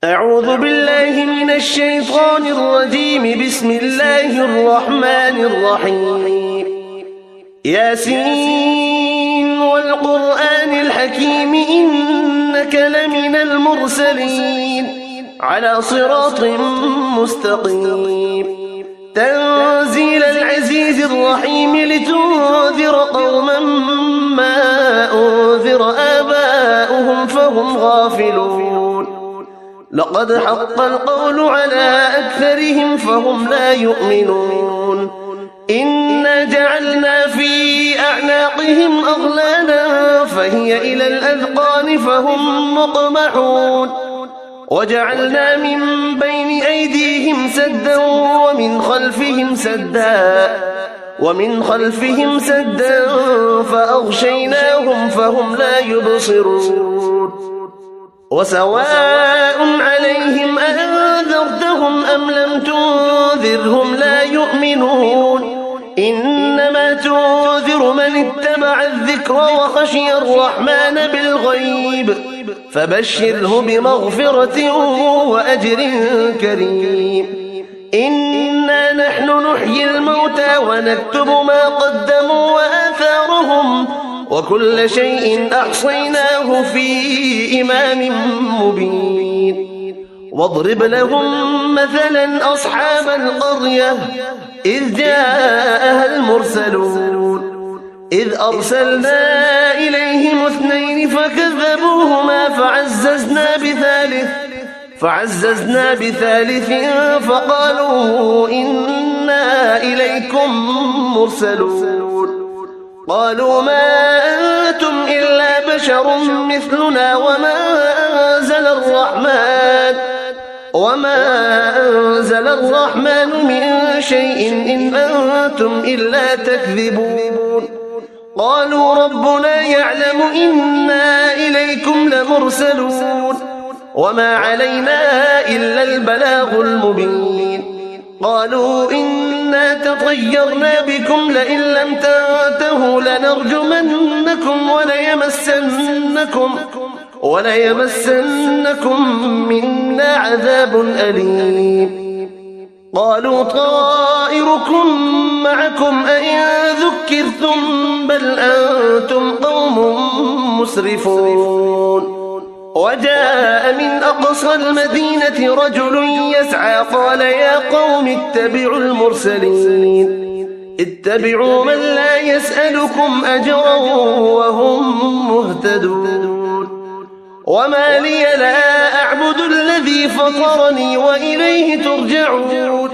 أعوذ بالله من الشيطان الرجيم. بسم الله الرحمن الرحيم. ياسين والقرآن الحكيم إنك لمن المرسلين على صراط مستقيم. تنزيل العزيز الرحيم لتنذر قوما ما أنذر آباؤهم فهم غافلون. لقد حق القول على أكثرهم فهم لا يؤمنون. إنا جعلنا في أعناقهم أغلالا فهي إلى الأذقان فهم مقمحون. وجعلنا من بين أيديهم سدا ومن خلفهم سدا فأغشيناهم فهم لا يبصرون. وسواء عليهم أنذرتهم أم لم تنذرهم لا يؤمنون. إنما تنذر من اتبع الذكر وخشي الرحمن بالغيب فبشره بمغفرة وأجر كريم. إنا نحن نحيي الموتى ونكتب ما قدموا وآثارهم وكل شيء أحصيناه في إمام مبين. واضرب لهم مثلا أصحاب القرية إذ جاءها المرسلون إذ أرسلنا إليهم 2 فكذبوهما فعززنا بثالث فقالوا إنا إليكم مرسلون. قالوا ما أنتم إلا بشر مثلنا وما أنزل الرحمن من شيء إن أنتم إلا تكذبون. قالوا ربنا يعلم إنا إليكم لمرسلون وما علينا إلا البلاغ المبين. قالوا إنا تطيرنا بكم لئن لم تنتهوا لنرجمنكم وليمسنكم منا عذاب أليم. قالوا طائركم معكم أئن ذكرتم بل أنتم قوم مسرفون. وجاء من أقصى المدينة رجل يسعى قال يا قوم اتبعوا المرسلين اتبعوا من لا يسألكم أجرا وهم مهتدون. وما لي لا أعبد الذي فطرني وإليه ترجعون.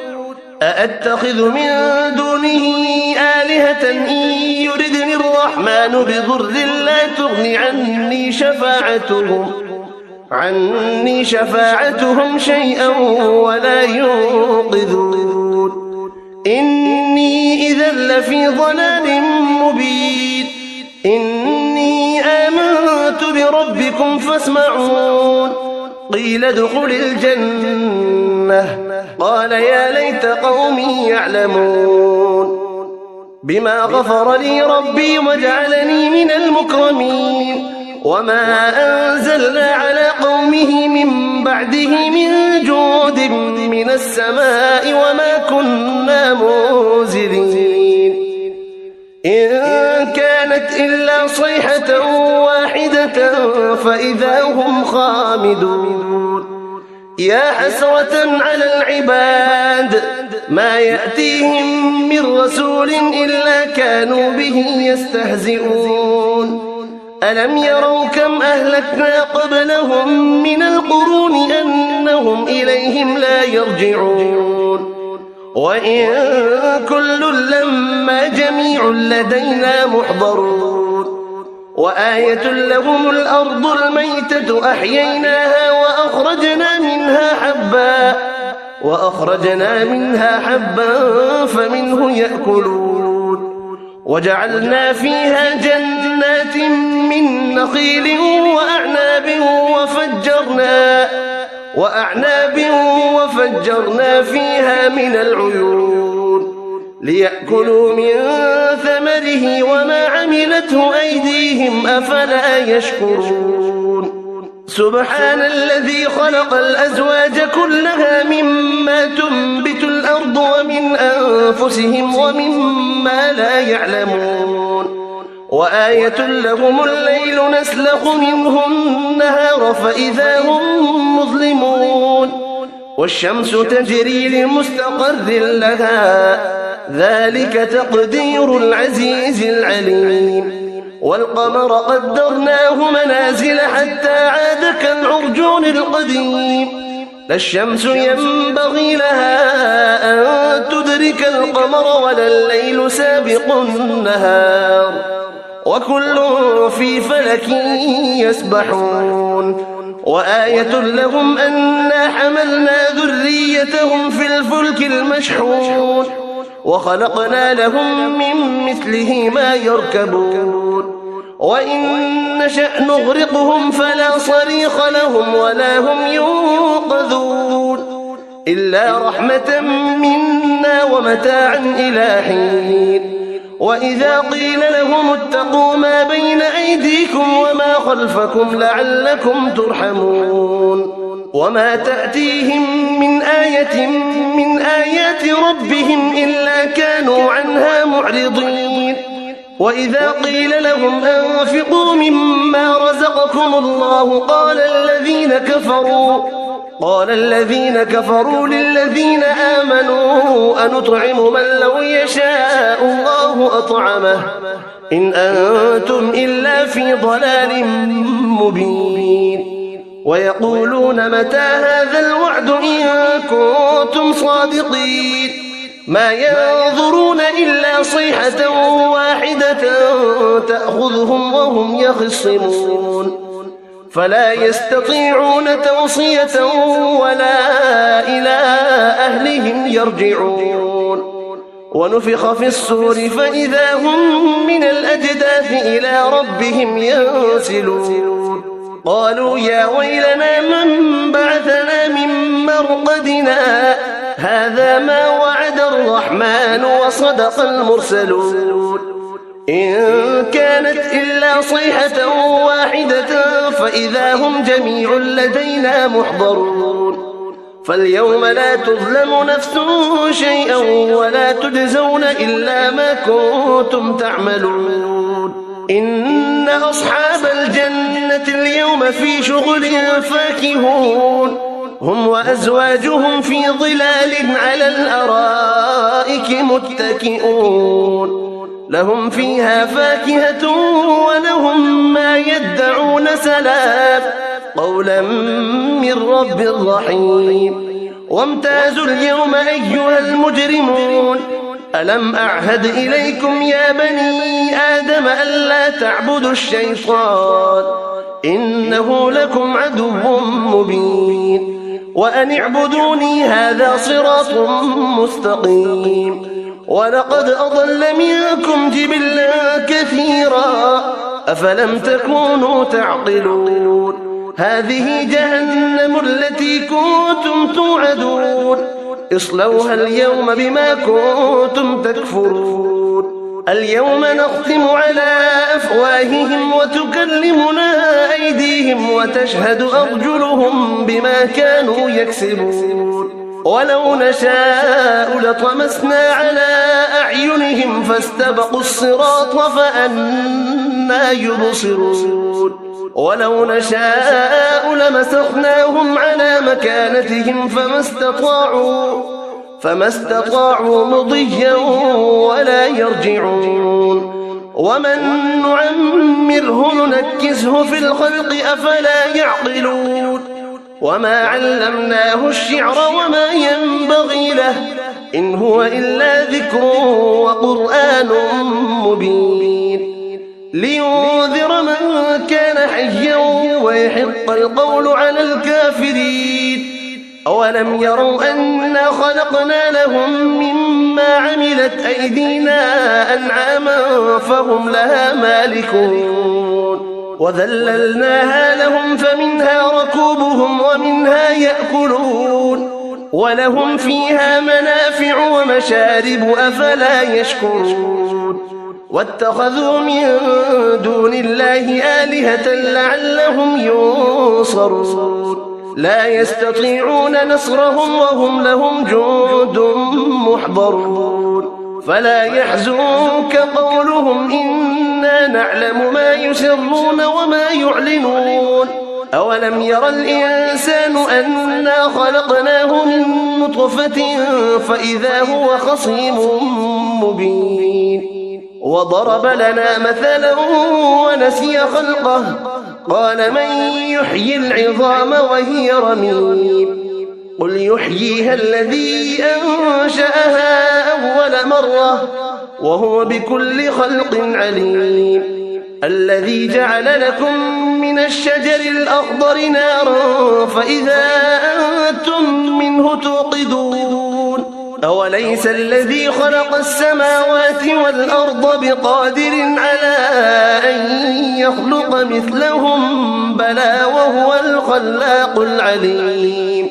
أأتخذ من دونه آلهة إن يردني الرحمن بضر لا تغني عني شفاعتهم شيئا ولا ينقذون. إني إذا لفي ضلال مبين. إني آمنت بربكم فاسمعون. قيل ادخل الجنة قال يا ليت قومي يعلمون. بما غفر لي ربي وجعلني من المكرمين. وما أنزلنا على قومه من بعده من جود من السماء وما كنا منزلين. إن كانت إلا صيحة واحدة فإذا هم خامدون. يا حسرة على العباد ما يأتيهم من رسول إلا كانوا به يستهزئون. ألم يروا كم أهلكنا قبلهم من القرون أنهم إليهم لا يرجعون. وإن كل لما جميع لدينا محضرون. وآية لهم الأرض الميتة أحييناها وأخرجنا منها حبا فمنه يأكلون. وجعلنا فيها جنات من نخيل وأعناب وفجرنا فيها من العيون ليأكلوا من ثمره وما عملته أيديهم أفلا يشكرون. سبحان الذي خلق الأزواج كلها مما تنبت الأرض ومن أنفسهم ومما لا يعلمون وآية لهم الليل نسلخ منه النهار فإذا هم مظلمون والشمس تجري لمستقر لها ذلك تقدير العزيز العليم والقمر قدرناه منازل حتى عاد كالعرجون القديم لا الشمس ينبغي لها أن تدرك القمر ولا الليل سابق النهار وكل في فلك يسبحون وآية لهم أنا حملنا ذريتهم في الفلك المشحون وخلقنا لهم من مثله ما يركبون وإن نشأ نغرقهم فلا صريخ لهم ولا هم ينقذون إلا رحمة منا ومتاعا إلى حين وإذا قيل لهم اتقوا ما بين أيديكم وما خلفكم لعلكم ترحمون وما تأتيهم من آية من آيات ربهم إلا كانوا عنها معرضين وإذا قيل لهم أنفقوا مما رزقكم الله قال الذين كفروا للذين آمنوا أنطعم من لو يشاء الله أطعمه إن أنتم إلا في ضلال مبين ويقولون متى هذا الوعد إن كنتم صادقين ما ينظرون إلا صيحة واحدة تأخذهم وهم يخصمون فلا يستطيعون توصية ولا إلى أهلهم يرجعون ونفخ في الصور فإذا هم من الأجداث إلى ربهم ينسلون قالوا يا ويلنا من بعثنا من مرقدنا هذا ما وعد الرحمن وصدق المرسلون إن كانت إلا صيحة واحدة فإذا هم جميع لدينا محضرون فاليوم لا تظلم نفس شيئا ولا تجزون إلا ما كنتم تعملون إن أصحاب الجنة اليوم في شغل فاكهون هم وأزواجهم في ظلال على الأرائك متكئون لهم فيها فاكهة ولهم ما يدعون سلام قولا من رب رحيم وامتازوا اليوم أيها المجرمون ألم أعهد إليكم يا بني آدم ألا تعبدوا الشيطان إنه لكم عدو مبين وأن اعبدوني هذا صراط مستقيم ولقد أضل منكم جبلا كثيرا أفلم تكونوا تعقلون هذه جهنم التي كنتم توعدون اصلوها اليوم بما كنتم تكفرون اليوم نختم على أفواههم وتكلمنا أيديهم وتشهد أرجلهم بما كانوا يكسبون ولو نشاء لطمسنا على أعينهم فاستبقوا الصراط فأنى يبصرون ولو نشاء لمسخناهم على مكانتهم فما استطاعوا مضيا ولا يرجعون ومن نعمره ننكسه في الخلق أفلا يعقلون وما علمناه الشعر وما ينبغي له إن هو إلا ذكر وقرآن مبين لينذر من كان حيا ويحق القول على الكافرين أولم يروا أنا خلقنا لهم مما عملت أيدينا أنعاما فهم لها مالكون وذللناها لهم فمنها ركوبهم ومنها يأكلون ولهم فيها منافع ومشارب أفلا يشكرون واتخذوا من دون الله آلهة لعلهم ينصرون لا يستطيعون نصرهم وهم لهم جند محضرون فلا يحزنك قولهم إنا نعلم ما يسرون وما يعلنون أولم ير الإنسان أنا خلقناه من نطفة فإذا هو خصيم مبين وضرب لنا مثلا ونسي خلقه قال من يحيي العظام وهي رميم قل يحييها الذي أنشأها أول مرة وهو بكل خلق عليم الذي جعل لكم من الشجر الأخضر نارا فإذا أنتم منه توقدون أوليس الذي خلق السماوات والأرض بقادر على أن يخلق مثلهم بلى وهو الخلاق العليم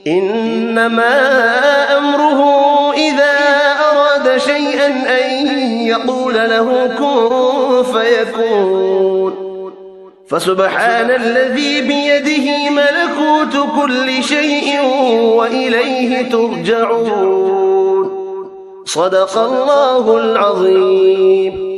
إنما أمره إذا أراد شيئا أن يقول له كن فيكون فسبحان الذي بيده ملكوت كل شيء وإليه ترجعون صدق الله العظيم.